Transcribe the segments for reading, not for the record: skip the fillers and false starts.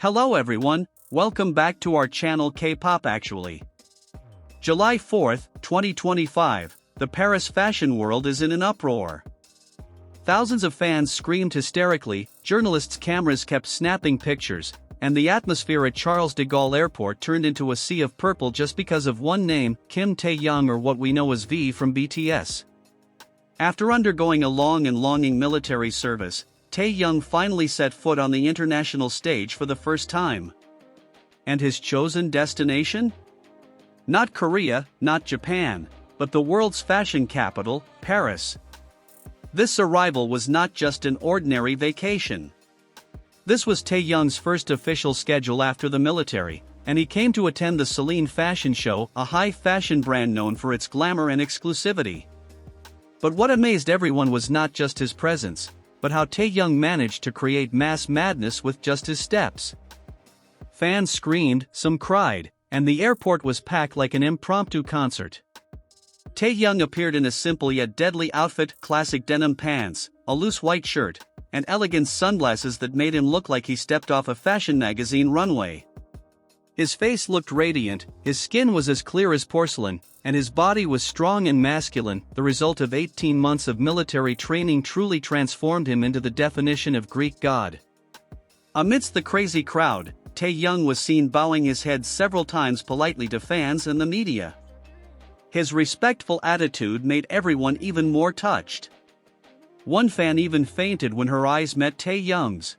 Hello everyone, welcome back to our channel Kpop actually. July 4th, 2025, the Paris fashion world is in an uproar. Thousands of fans screamed hysterically, journalists' cameras kept snapping pictures, and the atmosphere at Charles de Gaulle Airport turned into a sea of purple just because of one name, Kim Taehyung, or what we know as V from BTS. After undergoing a long and longing military service, Taehyung finally set foot on the international stage for the first time. And his chosen destination? Not Korea, not Japan, but the world's fashion capital, Paris. This arrival was not just an ordinary vacation. This was Taehyung's first official schedule after the military, and he came to attend the Celine fashion show, a high fashion brand known for its glamour and exclusivity. But what amazed everyone was not just his presence, but how Taehyung managed to create mass madness with just his steps. Fans screamed, some cried, and the airport was packed like an impromptu concert. Taehyung appeared in a simple yet deadly outfit, classic denim pants, a loose white shirt, and elegant sunglasses that made him look like he stepped off a fashion magazine runway. His face looked radiant, his skin was as clear as porcelain, and his body was strong and masculine. The result of 18 months of military training truly transformed him into the definition of Greek god. Amidst the crazy crowd, Taehyung was seen bowing his head several times politely to fans and the media. His respectful attitude made everyone even more touched. One fan even fainted when her eyes met Taehyung's.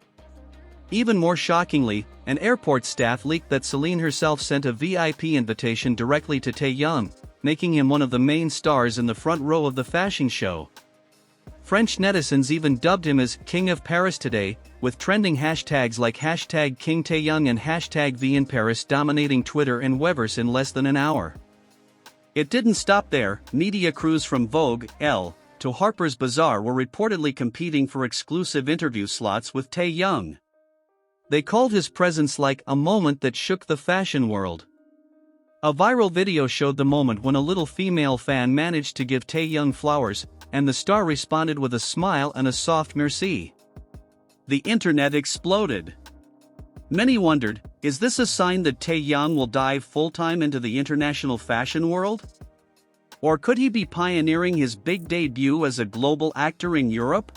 Even more shockingly, an airport staff leaked that Celine herself sent a VIP invitation directly to Taehyung, making him one of the main stars in the front row of the fashion show. French netizens even dubbed him as King of Paris today, with trending hashtags like hashtag King Taehyung and hashtag V in Paris dominating Twitter and Weverse in less than an hour. It didn't stop there. Media crews from Vogue, Elle, to Harper's Bazaar were reportedly competing for exclusive interview slots with Taehyung. They called his presence like a moment that shook the fashion world. A viral video showed the moment when a little female fan managed to give Taehyung flowers, and the star responded with a smile and a soft merci. The internet exploded. Many wondered, is this a sign that Taehyung will dive full-time into the international fashion world? Or could he be pioneering his big debut as a global actor in Europe?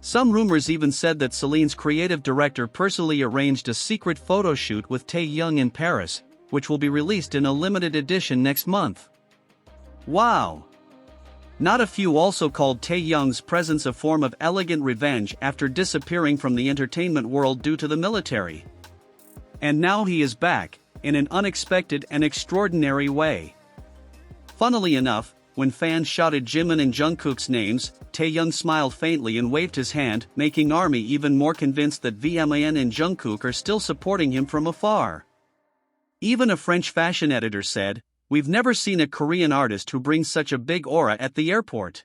Some rumors even said that Celine's creative director personally arranged a secret photo shoot with Taehyung in Paris, which will be released in a limited edition next month. Wow! Not a few also called Taehyung's presence a form of elegant revenge after disappearing from the entertainment world due to the military. And now he is back, in an unexpected and extraordinary way. Funnily enough, when fans shouted Jimin and Jungkook's names, Taehyung smiled faintly and waved his hand, making ARMY even more convinced that VMAN and Jungkook are still supporting him from afar. Even a French fashion editor said, "We've never seen a Korean artist who brings such a big aura at the airport.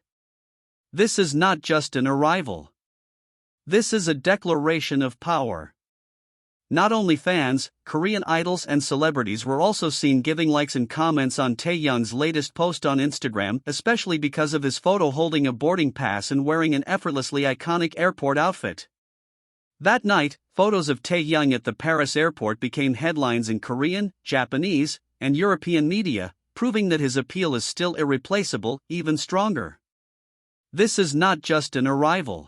This is not just an arrival. This is a declaration of power." Not only fans, Korean idols and celebrities were also seen giving likes and comments on Taehyung's latest post on Instagram, especially because of his photo holding a boarding pass and wearing an effortlessly iconic airport outfit. That night, photos of Taehyung at the Paris airport became headlines in Korean, Japanese, and European media, proving that his appeal is still irreplaceable, even stronger. This is not just an arrival.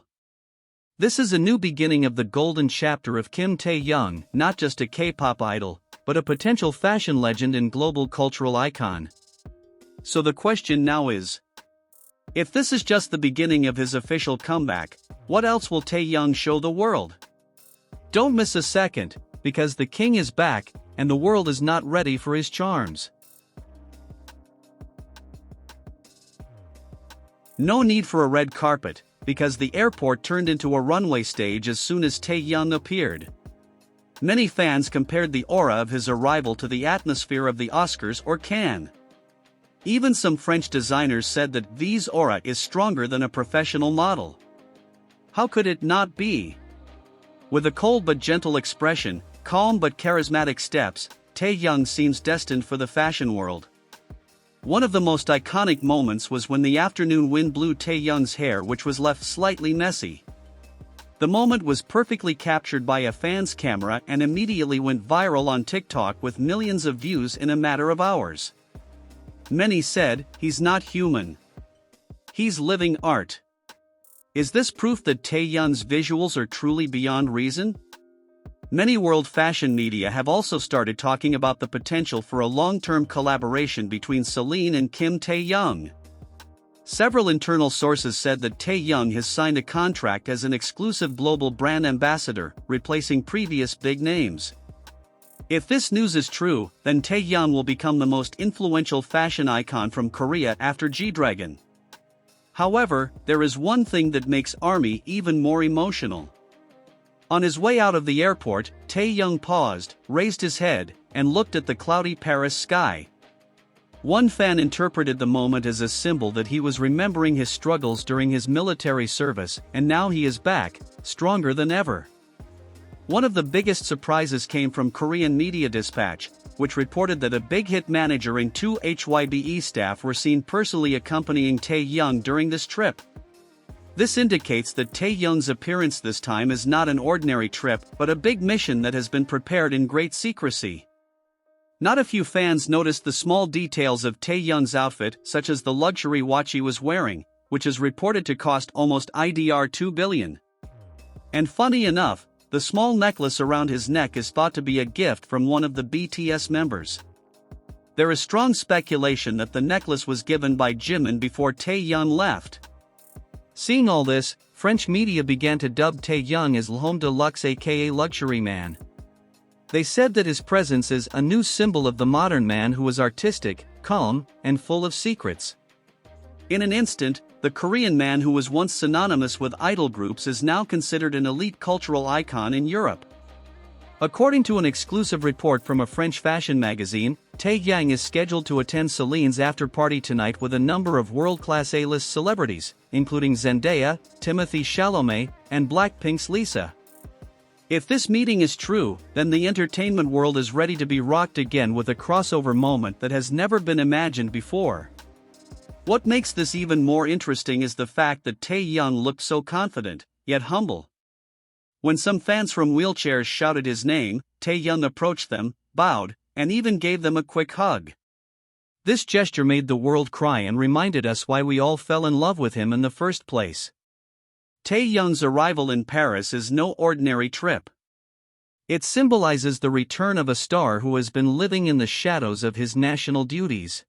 This is a new beginning of the golden chapter of Kim Taehyung, not just a K-pop idol, but a potential fashion legend and global cultural icon. So the question now is, if this is just the beginning of his official comeback, what else will Taehyung show the world? Don't miss a second, because the king is back, and the world is not ready for his charms. No need for a red carpet, because the airport turned into a runway stage as soon as Taehyung appeared. Many fans compared the aura of his arrival to the atmosphere of the Oscars or Cannes. Even some French designers said that V's aura is stronger than a professional model. How could it not be? With a cold but gentle expression, calm but charismatic steps, Taehyung seems destined for the fashion world. One of the most iconic moments was when the afternoon wind blew Taehyung's hair, which was left slightly messy. The moment was perfectly captured by a fan's camera and immediately went viral on TikTok with millions of views in a matter of hours. Many said, "He's not human. He's living art." Is this proof that Taehyung's visuals are truly beyond reason? Many world fashion media have also started talking about the potential for a long-term collaboration between Celine and Kim Taehyung. Several internal sources said that Taehyung has signed a contract as an exclusive global brand ambassador, replacing previous big names. If this news is true, then Taehyung will become the most influential fashion icon from Korea after G-Dragon. However, there is one thing that makes ARMY even more emotional. On his way out of the airport, Taehyung paused, raised his head, and looked at the cloudy Paris sky. One fan interpreted the moment as a symbol that he was remembering his struggles during his military service, and now he is back, stronger than ever. One of the biggest surprises came from Korean Media Dispatch, which reported that a big hit manager and 2 HYBE staff were seen personally accompanying Taehyung during this trip. This indicates that Taehyung's appearance this time is not an ordinary trip but a big mission that has been prepared in great secrecy. Not a few fans noticed the small details of Taehyung's outfit, such as the luxury watch he was wearing, which is reported to cost almost IDR 2 billion. And funny enough, the small necklace around his neck is thought to be a gift from one of the BTS members. There is strong speculation that the necklace was given by Jimin before Taehyung left. Seeing all this, French media began to dub Taehyung as l'homme de luxe aka luxury man. They said that his presence is a new symbol of the modern man who is artistic, calm, and full of secrets. In an instant, the Korean man who was once synonymous with idol groups is now considered an elite cultural icon in Europe. According to an exclusive report from a French fashion magazine, Taehyung is scheduled to attend Celine's after-party tonight with a number of world-class A-list celebrities, including Zendaya, Timothée Chalamet, and Blackpink's Lisa. If this meeting is true, then the entertainment world is ready to be rocked again with a crossover moment that has never been imagined before. What makes this even more interesting is the fact that Taehyung looked so confident, yet humble. When some fans from wheelchairs shouted his name, Taehyung approached them, bowed, and even gave them a quick hug. This gesture made the world cry and reminded us why we all fell in love with him in the first place. Taehyung's arrival in Paris is no ordinary trip. It symbolizes the return of a star who has been living in the shadows of his national duties.